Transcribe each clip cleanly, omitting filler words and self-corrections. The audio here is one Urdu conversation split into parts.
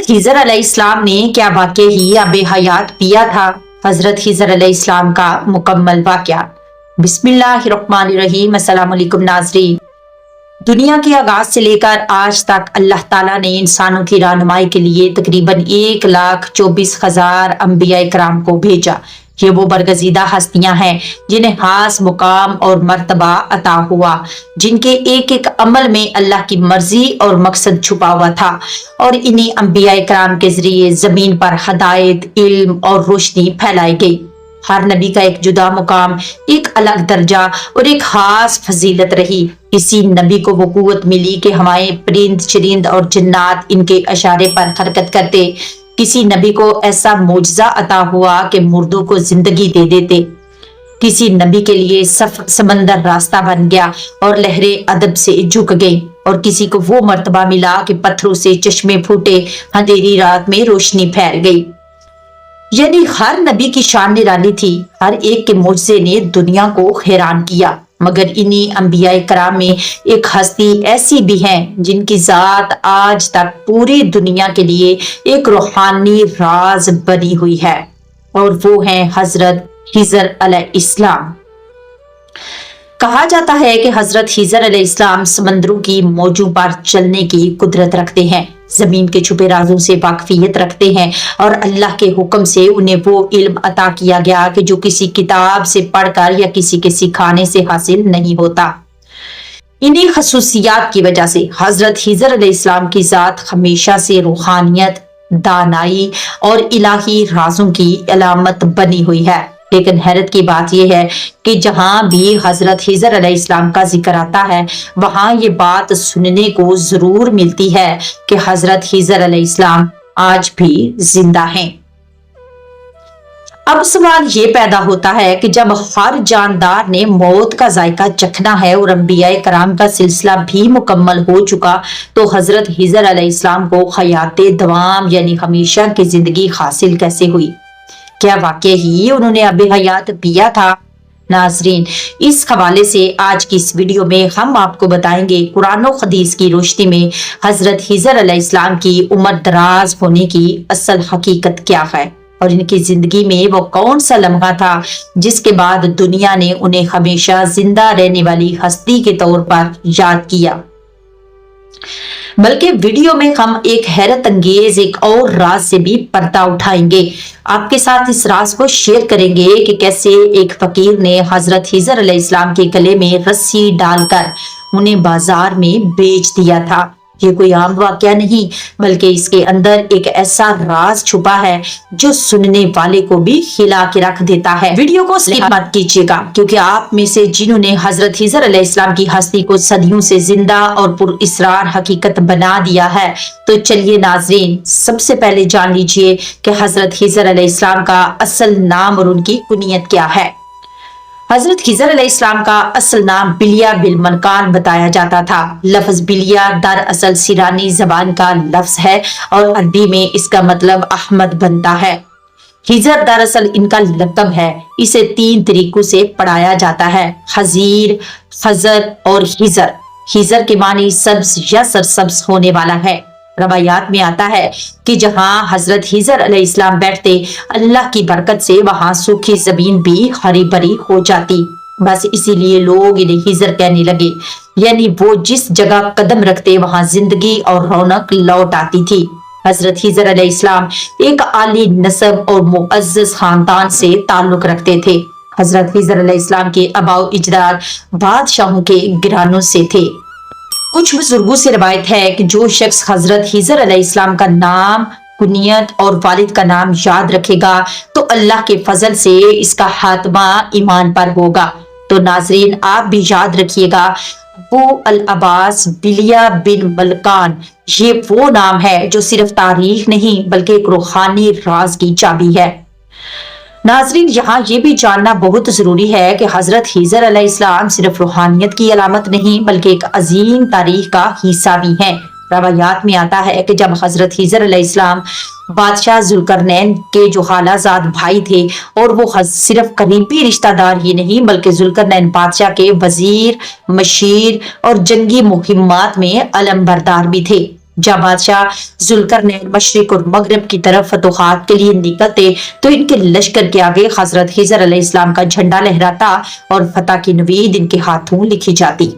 حضرت خضر علیہ السلام نے کیا واقع ہی آب حیات پیا تھا؟ حضرت خضر علیہ السلام کا مکمل واقعہ۔ بسم اللہ الرحمن الرحیم۔ السلام علیکم ناظرین۔ دنیا کے آغاز سے لے کر آج تک اللہ تعالیٰ نے انسانوں کی رہنمائی کے لیے تقریباً 1,24,000 انبیاء کرام کو بھیجا۔ یہ وہ برگزیدہ ہستیاں ہیں جنہیں خاص مقام اور مرتبہ عطا ہوا، جن کے ایک ایک عمل میں اللہ کی مرضی اور مقصد چھپا ہوا تھا، اور انہی انبیاء کرام کے ذریعے زمین پر ہدایت، علم اور روشنی پھیلائی گئی۔ ہر نبی کا ایک جدا مقام، ایک الگ درجہ اور ایک خاص فضیلت رہی۔ کسی نبی کو وہ قوت ملی کہ ہمارے پرند چرند اور جنات ان کے اشارے پر حرکت کرتے۔ کسی نبی کو ایسا معجزہ عطا ہوا کہ مردوں کو زندگی دے دیتے۔ کسی نبی کے لیے سمندر راستہ بن گیا اور لہریں ادب سے جھک گئیں، اور کسی کو وہ مرتبہ ملا کہ پتھروں سے چشمے پھوٹے، اندھیری رات میں روشنی پھیل گئی۔ یعنی ہر نبی کی شان نرالی تھی، ہر ایک کے معجزے نے دنیا کو حیران کیا۔ مگر انہی انبیاء کرام میں ایک ہستی ایسی بھی ہیں جن کی ذات آج تک پوری دنیا کے لیے ایک روحانی راز بنی ہوئی ہے، اور وہ ہیں حضرت خضر علیہ السلام۔ کہا جاتا ہے کہ حضرت خضر علیہ السلام سمندروں کی موجوں پر چلنے کی قدرت رکھتے ہیں، زمین کے چھپے رازوں سے واقفیت رکھتے ہیں، اور اللہ کے حکم سے انہیں وہ علم عطا کیا گیا کہ جو کسی کتاب سے پڑھ کر یا کسی کے سکھانے سے حاصل نہیں ہوتا۔ انہی خصوصیات کی وجہ سے حضرت خضر علیہ السلام کی ذات ہمیشہ سے روحانیت، دانائی اور الہی رازوں کی علامت بنی ہوئی ہے۔ لیکن حیرت کی بات یہ ہے کہ جہاں بھی حضرت خضر علیہ السلام کا ذکر آتا ہے، وہاں یہ بات سننے کو ضرور ملتی ہے کہ حضرت خضر علیہ السلام آج بھی زندہ ہیں۔ اب سوال یہ پیدا ہوتا ہے کہ جب ہر جاندار نے موت کا ذائقہ چکھنا ہے اور انبیاء کرام کا سلسلہ بھی مکمل ہو چکا، تو حضرت خضر علیہ السلام کو حیات دوام یعنی ہمیشہ کی زندگی حاصل کیسے ہوئی؟ کیا واقع ہی انہوں نے آب حیات پیا تھا؟ ناظرین، اس حوالے سے آج کی اس ویڈیو میں ہم آپ کو بتائیں گے قرآن و حدیث کی روشنی میں حضرت خضر علیہ السلام کی عمر دراز ہونے کی اصل حقیقت کیا ہے، اور ان کی زندگی میں وہ کون سا لمحہ تھا جس کے بعد دنیا نے انہیں ہمیشہ زندہ رہنے والی ہستی کے طور پر یاد کیا۔ بلکہ ویڈیو میں ہم ایک حیرت انگیز ایک اور راز سے بھی پردہ اٹھائیں گے، آپ کے ساتھ اس راز کو شیئر کریں گے کہ کیسے ایک فقیر نے حضرت خضر علیہ السلام کے گلے میں رسی ڈال کر انہیں بازار میں بیچ دیا تھا۔ یہ کوئی عام واقعہ نہیں، بلکہ اس کے اندر ایک ایسا راز چھپا ہے جو سننے والے کو بھی ہلا کے رکھ دیتا ہے۔ ویڈیو کو سکپ مت کیجیے گا، کیونکہ آپ میں سے جنہوں نے حضرت خضر علیہ السلام کی ہستی کو صدیوں سے زندہ اور پر اسرار حقیقت بنا دیا ہے، تو چلیے ناظرین، سب سے پہلے جان لیجئے کہ حضرت خضر علیہ السلام کا اصل نام اور ان کی کنیت کیا ہے۔ حضرت خضر علیہ السلام کا اصل نام بلیہ بالمنکان بتایا جاتا تھا۔ لفظ بلیہ دراصل سیرانی زبان کا لفظ ہے اور عربی میں اس کا مطلب احمد بنتا ہے۔ خضر دراصل ان کا لقب ہے، اسے 3 طریقوں سے پڑھایا جاتا ہے: خضیر، خضر اور خضر۔ خضر کے معنی سبز یا سرسبز ہونے والا ہے۔ روایات میں آتا ہے کہ جہاں حضرت خضر علیہ السلام بیٹھتے، اللہ کی برکت سے وہاں سوکھی زمین بھی ہری بھری ہو جاتی، بس اسی لیے لوگ انہیں خضر کہنے لگے، یعنی وہ جس جگہ قدم رکھتے وہاں زندگی اور رونق لوٹ آتی تھی۔ حضرت خضر علیہ السلام ایک عالی نسب اور معزز خاندان سے تعلق رکھتے تھے۔ حضرت خضر علیہ السلام کے آباء و اجداد بادشاہوں کے گھرانوں سے تھے۔ کچھ بزرگوں سے روایت ہے کہ جو شخص حضرت خضر علیہ السلام کا نام، کنیت اور والد کا نام یاد رکھے گا تو اللہ کے فضل سے اس کا خاتمہ ایمان پر ہوگا۔ تو ناظرین، آپ بھی یاد رکھیے گا، ابو العباس بلیہ بن ملکان، یہ وہ نام ہے جو صرف تاریخ نہیں بلکہ ایک روحانی راز کی چابی ہے۔ ناظرین، یہاں یہ بھی جاننا بہت ضروری ہے کہ حضرت خضر علیہ السلام صرف روحانیت کی علامت نہیں بلکہ ایک عظیم تاریخ کا حصہ بھی ہیں۔ روایات میں آتا ہے کہ جب حضرت خضر علیہ السلام بادشاہ ذوالقرنین کے جو خالہ زاد بھائی تھے، اور وہ صرف قریبی رشتہ دار ہی نہیں بلکہ ذوالقرنین بادشاہ کے وزیر، مشیر اور جنگی مہمات میں علم بردار بھی تھے، جب بادشاہ ذوالقرنین مشرق اور مغرب کی طرف فتوحات کے لیے نکلتے تو ان کے لشکر کے آگے حضرت خضر علیہ السلام کا جھنڈا لہراتا اور فتح کی نوید ان کے ہاتھوں لکھی جاتی۔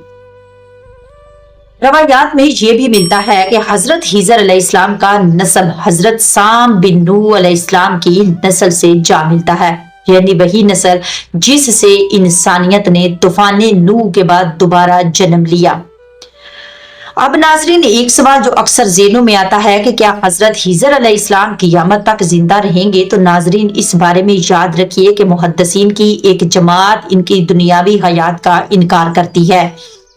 روایات میں یہ بھی ملتا ہے کہ حضرت خضر علیہ السلام کا نسب حضرت سام بن نوح علیہ السلام کی نسل سے جا ملتا ہے، یعنی وہی نسل جس سے انسانیت نے طوفان نوح کے بعد دوبارہ جنم لیا۔ اب ناظرین، ایک سوال جو اکثر ذہنوں میں آتا ہے کہ کیا حضرت خضر علیہ السلام قیامت تک زندہ رہیں گے؟ تو ناظرین، اس بارے میں یاد رکھیے کہ محدثین کی ایک جماعت ان کی دنیاوی حیات کا انکار کرتی ہے،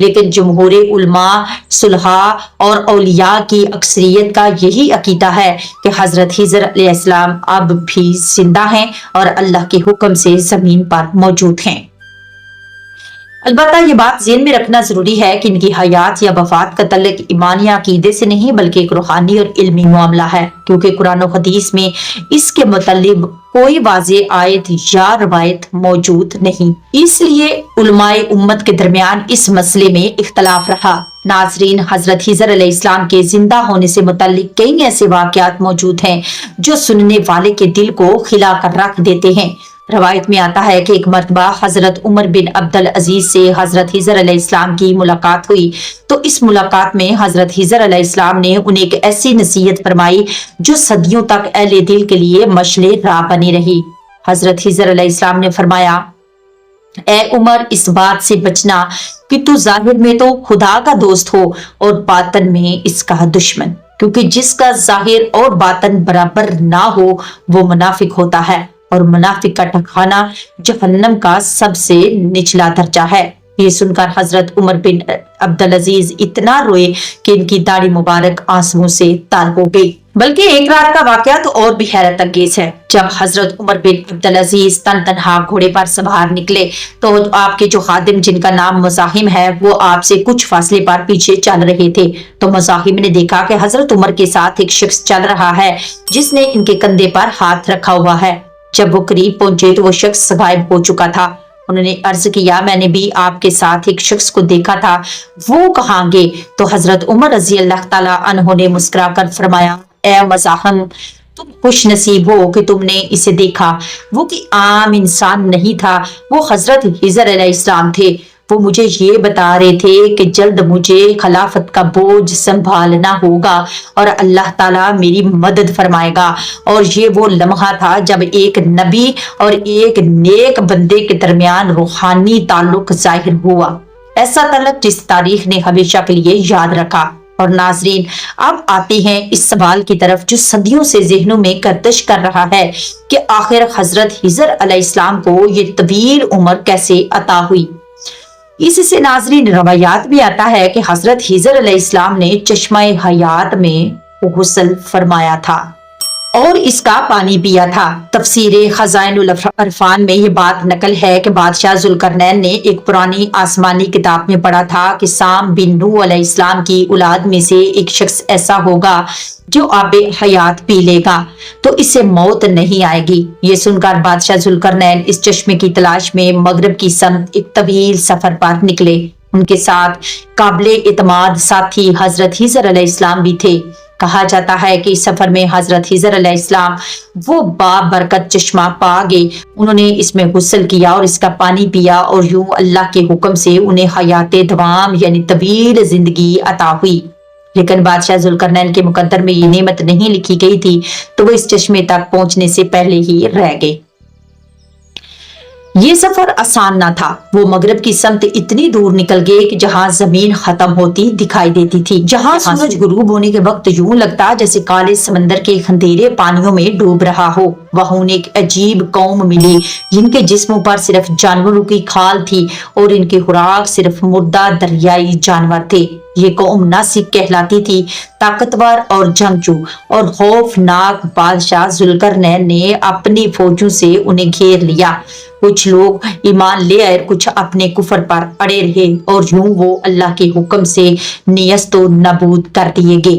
لیکن جمہور علماء، صلحاء اور اولیاء کی اکثریت کا یہی عقیدہ ہے کہ حضرت خضر علیہ السلام اب بھی زندہ ہیں اور اللہ کے حکم سے زمین پر موجود ہیں۔ البتہ یہ بات ذہن میں رکھنا ضروری ہے کہ ان کی حیات یا وفات کا تعلق ایمانی عقیدے سے نہیں بلکہ ایک روحانی اور علمی معاملہ ہے، کیونکہ قرآن و حدیث میں اس کے متعلق کوئی واضح آیت یا روایت موجود نہیں، اس لیے علماء امت کے درمیان اس مسئلے میں اختلاف رہا۔ ناظرین، حضرت خضر علیہ السلام کے زندہ ہونے سے متعلق کئی ایسے واقعات موجود ہیں جو سننے والے کے دل کو کھلا کر رکھ دیتے ہیں۔ روایت میں آتا ہے کہ ایک مرتبہ حضرت عمر بن عبدالعزیز سے حضرت خضر علیہ السلام کی ملاقات ہوئی، تو اس ملاقات میں حضرت خضر علیہ السلام نے انہیں ایک ایسی نصیحت فرمائی جو صدیوں تک اہل دل کے لیے مشعل راہ بنی رہی۔ حضرت خضر علیہ السلام نے فرمایا، اے عمر، اس بات سے بچنا کہ تو ظاہر میں تو خدا کا دوست ہو اور باطن میں اس کا دشمن، کیونکہ جس کا ظاہر اور باطن برابر نہ ہو وہ منافق ہوتا ہے، اور منافق کا ٹھکانہ جہنم کا سب سے نچلا درجہ ہے۔ یہ سن کر حضرت عمر بن عبدالعزیز اتنا روئے کہ ان کی داڑھی مبارک آنسوؤں سے تر ہو گئی۔ بلکہ ایک رات کا واقعہ تو اور بھی حیرت انگیز ہے۔ جب حضرت عمر بن عبدالعزیز تنہا گھوڑے پر سوار نکلے تو آپ کے جو خادم جن کا نام مزاحم ہے وہ آپ سے کچھ فاصلے پر پیچھے چل رہے تھے، تو مزاحم نے دیکھا کہ حضرت عمر کے ساتھ ایک شخص چل رہا ہے جس نے ان کے کندھے پر ہاتھ رکھا ہوا ہے۔ جب وہ قریب پہنچے تو وہ شخص غائب ہو چکا تھا۔ انہوں نے عرض کیا، میں نے بھی آپ کے ساتھ ایک شخص کو دیکھا تھا، وہ کہاں گے؟ تو حضرت عمر رضی اللہ تعالی عنہ نے مسکرا کر فرمایا، اے مزاحم، تم خوش نصیب ہو کہ تم نے اسے دیکھا۔ وہ کوئی عام انسان نہیں تھا، وہ حضرت خضر علیہ السلام تھے۔ وہ مجھے یہ بتا رہے تھے کہ جلد مجھے خلافت کا بوجھ سنبھالنا ہوگا اور اللہ تعالیٰ میری مدد فرمائے گا، اور یہ وہ لمحہ تھا جب ایک نبی اور ایک نیک بندے کے درمیان روحانی تعلق ظاہر ہوا، ایسا تعلق جس تاریخ نے ہمیشہ کے لیے یاد رکھا۔ اور ناظرین، اب آتے ہیں اس سوال کی طرف جو صدیوں سے ذہنوں میں گردش کر رہا ہے کہ آخر حضرت خضر علیہ السلام کو یہ طویل عمر کیسے عطا ہوئی۔ اس سے ناظرین روایات بھی آتا ہے کہ حضرت خضر علیہ السلام نے چشمہ حیات میں غسل فرمایا تھا اور اس کا پانی پیا تھا۔ تفسیر خزائن العرفان میں یہ بات نقل ہے کہ بادشاہ ذوالقرنین نے ایک پرانی آسمانی کتاب میں پڑھا تھا کہ سام بن نوح علیہ السلام کی اولاد میں سے ایک شخص ایسا ہوگا جو آب حیات پی لے گا تو اسے موت نہیں آئے گی۔ یہ سن کر بادشاہ ذوالقرنین اس چشمے کی تلاش میں مغرب کی سمت ایک طویل سفر پر نکلے۔ ان کے ساتھ قابل اعتماد ساتھی حضرت خضر علیہ السلام بھی تھے۔ کہا جاتا ہے کہ اس سفر میں حضرت خضر علیہ السلام وہ بابرکت چشمہ پا گئے۔ انہوں نے اس میں غسل کیا اور اس کا پانی پیا، اور یوں اللہ کے حکم سے انہیں حیات دوام یعنی طویل زندگی عطا ہوئی۔ لیکن بادشاہ ذوالقرنین کے مقدر میں یہ نعمت نہیں لکھی گئی تھی، تو وہ اس چشمے تک پہنچنے سے پہلے ہی رہ گئے۔ یہ سفر آسان نہ تھا۔ وہ مغرب کی سمت اتنی دور نکل گئے کہ جہاں زمین ختم ہوتی دکھائی دیتی تھی، جہاں سورج غروب ہونے کے وقت یوں لگتا جیسے کالے سمندر کے اندھیرے پانیوں میں ڈوب رہا ہو۔ وہاں انہیں ایک عجیب قوم ملی جن کے جسموں پر صرف جانوروں کی کھال تھی اور ان کی خوراک صرف مردہ دریائی جانور تھے۔ یہ قوم ناسک کہلاتی تھی۔ طاقتور اور جنگجو اور خوفناک بادشاہ ذوالقرنین نے اپنی فوجوں سے انہیں گھیر لیا۔ کچھ لوگ ایمان لے آئے، کچھ اپنے کفر پر اڑے رہے، اور یوں وہ اللہ کے حکم سے نیست و نابود کر دیے گئے۔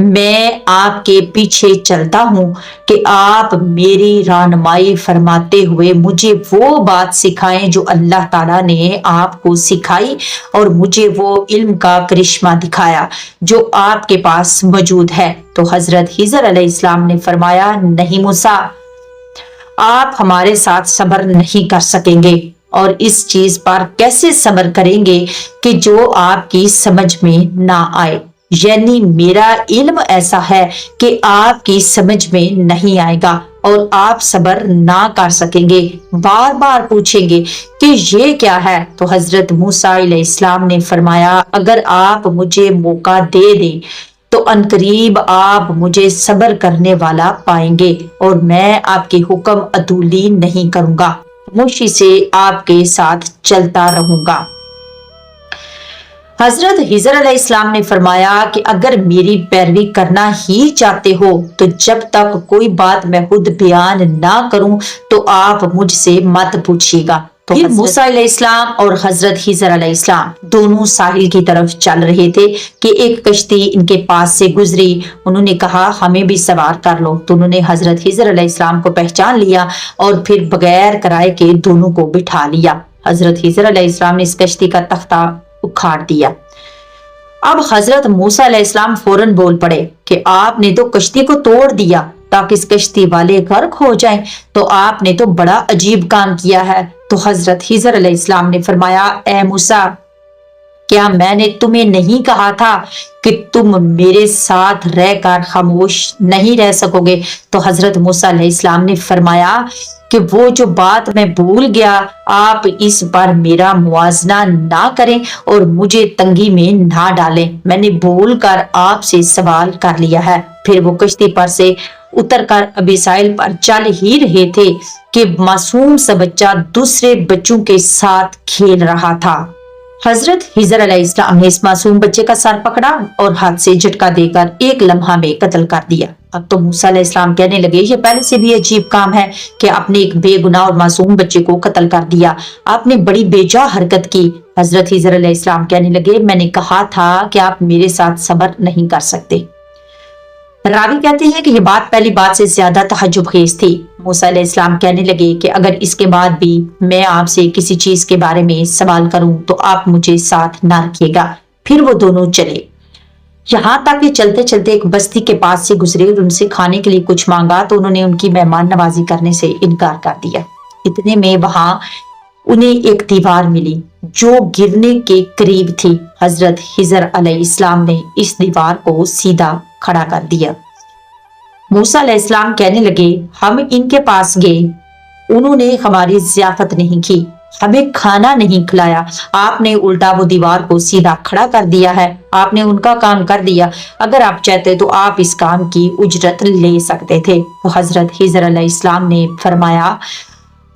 میں آپ کے پیچھے چلتا ہوں کہ آپ میری رہنمائی فرماتے ہوئے مجھے وہ بات سکھائیں جو اللہ تعالیٰ نے آپ کو سکھائی، اور مجھے وہ علم کا کرشمہ دکھایا جو آپ کے پاس موجود ہے۔ تو حضرت خضر علیہ السلام نے فرمایا، نہیں موسیٰ، آپ ہمارے ساتھ صبر نہیں کر سکیں گے، اور اس چیز پر کیسے صبر کریں گے کہ جو آپ کی سمجھ میں نہ آئے، یعنی میرا علم ایسا ہے کہ آپ کی سمجھ میں نہیں آئے گا اور آپ صبر نہ کر سکیں گے، بار بار پوچھیں گے کہ یہ کیا ہے۔ تو حضرت موسیٰ علیہ السلام نے فرمایا، اگر آپ مجھے موقع دے دیں تو عنقریب آپ مجھے صبر کرنے والا پائیں گے، اور میں آپ کے حکم عدولی نہیں کروں گا، خاموشی سے آپ کے ساتھ چلتا رہوں گا۔ حضرت خضر علیہ السلام نے فرمایا کہ اگر میری پیروی کرنا ہی چاہتے ہو تو جب تک کوئی بات میں خود بیان نہ کروں تو آپ مجھ سے مت پوچھیے گا۔ تو پھر موسیٰ علیہ السلام اور حضرت خضر علیہ السلام دونوں ساحل کی طرف چل رہے تھے کہ ایک کشتی ان کے پاس سے گزری۔ انہوں نے کہا، ہمیں بھی سوار کر لو۔ تو انہوں نے حضرت خضر علیہ السلام کو پہچان لیا اور پھر بغیر کرائے کے دونوں کو بٹھا لیا۔ حضرت خضر علیہ السلام نے اس کشتی کا تختہ اکھاڑ دیا۔ اب حضرت موسیٰ علیہ السلام فوراً بول پڑے کہ آپ نے تو کشتی کو توڑ دیا تاکہ اس کشتی والے غرق ہو جائیں، تو آپ نے تو بڑا عجیب کام کیا ہے۔ تو حضرت خضر علیہ السلام نے فرمایا، اے موسیٰ، کیا میں نے تمہیں نہیں کہا تھا کہ تم میرے ساتھ رہ کر خاموش نہیں رہ سکو گے؟ تو حضرت موسیٰ علیہ السلام نے فرمایا کہ وہ جو بات میں بھول گیا، آپ اس پر میرا موازنہ نہ کریں اور مجھے تنگی میں نہ ڈالیں، میں نے بھول کر آپ سے سوال کر لیا ہے۔ پھر وہ کشتی پر سے اتر کر ابھی ساحل پر چل ہی رہے تھے کہ معصوم سا بچہ دوسرے بچوں کے ساتھ کھیل رہا تھا۔ حضرت خضر علیہ السلام نے اس معصوم بچے کا سر پکڑا اور ہاتھ سے جھٹکا دے کر ایک لمحہ میں قتل کر دیا۔ اب تو موسیٰ علیہ السلام کہنے لگے، یہ پہلے سے بھی عجیب کام ہے کہ آپ نے ایک بے گناہ اور معصوم بچے کو قتل کر دیا، آپ نے بڑی بے جا حرکت کی۔ حضرت خضر علیہ السلام کہنے لگے، میں نے کہا تھا کہ آپ میرے ساتھ صبر نہیں کر سکتے۔ راوی کہتے ہیں کہ یہ بات پہلی بات سے زیادہ تعجب خیز تھی۔ موسیٰ علیہ السلام کہنے لگے کہ اگر اس کے بعد بھی میں آپ سے کسی چیز کے بارے میں سوال کروں تو آپ مجھے ساتھ نہ رکھیے گا۔ پھر وہ دونوں چلے، یہاں تک کہ چلتے چلتے ایک بستی کے پاس سے گزرے اور ان سے کھانے کے لیے کچھ مانگا تو انہوں نے ان کی مہمان نوازی کرنے سے انکار کر دیا۔ اتنے میں وہاں انہیں ایک دیوار ملی جو گرنے کے قریب تھی۔ حضرت خضر علیہ السلام نے اس دیوار کو سیدھا کھڑا کر دیا۔ موسیٰ علیہ السلام کہنے لگے، ہم ان کے پاس گئے، انہوں نے ہماری ضیافت نہیں کی، ہمیں کھانا نہیں کھلایا، آپ نے الٹا وہ دیوار کو سیدھا کھڑا کر دیا ہے، آپ نے ان کا کام کر دیا، اگر آپ چاہتے تو آپ اس کام کی اجرت لے سکتے تھے۔ تو حضرت خضر علیہ السلام نے فرمایا،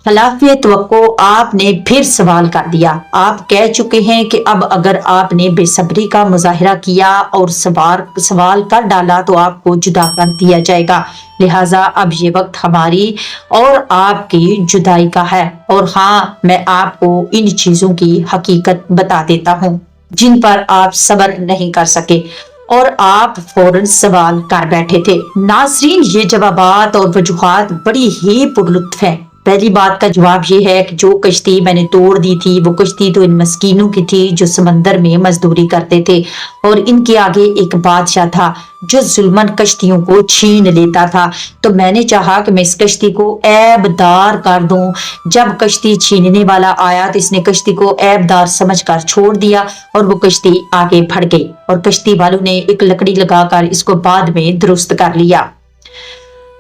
خلاف توقع آپ نے پھر سوال کر دیا، آپ کہہ چکے ہیں کہ اب اگر آپ نے بے صبری کا مظاہرہ کیا اور سوال کر ڈالا تو آپ کو جدا کر دیا جائے گا، لہٰذا اب یہ وقت ہماری اور آپ کی جدائی کا ہے، اور ہاں میں آپ کو ان چیزوں کی حقیقت بتا دیتا ہوں جن پر آپ صبر نہیں کر سکے اور آپ فوراً سوال کر بیٹھے تھے۔ ناظرین، یہ جوابات اور وجوہات بڑی ہی پرلطف ہیں۔ پہلی بات کا جواب یہ ہے کہ جو کشتی میں نے توڑ دی تھی وہ کشتی تو ان مسکینوں کی تھی جو سمندر میں مزدوری کرتے تھے، اور ان کے آگے ایک بادشاہ تھا جو ظلمن کشتیوں کو چھین لیتا تھا، تو میں نے چاہا کہ میں اس کشتی کو عیب دار کر دوں۔ جب کشتی چھیننے والا آیا تو اس نے کشتی کو عیب دار سمجھ کر چھوڑ دیا اور وہ کشتی آگے بڑھ گئی، اور کشتی والوں نے ایک لکڑی لگا کر اس کو بعد میں درست کر لیا۔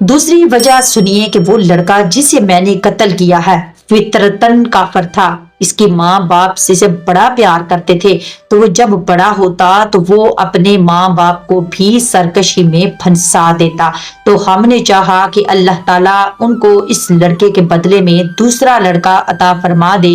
دوسری وجہ سنیے کہ وہ لڑکا جسے میں نے قتل کیا ہے فطرتاً کافر تھا، اس کی ماں باپ سے بڑا پیار کرتے تھے، تو وہ جب بڑا ہوتا تو وہ اپنے ماں باپ کو بھی سرکشی میں پھنسا دیتا، تو ہم نے چاہا کہ اللہ تعالیٰ ان کو اس لڑکے کے بدلے میں دوسرا لڑکا عطا فرما دے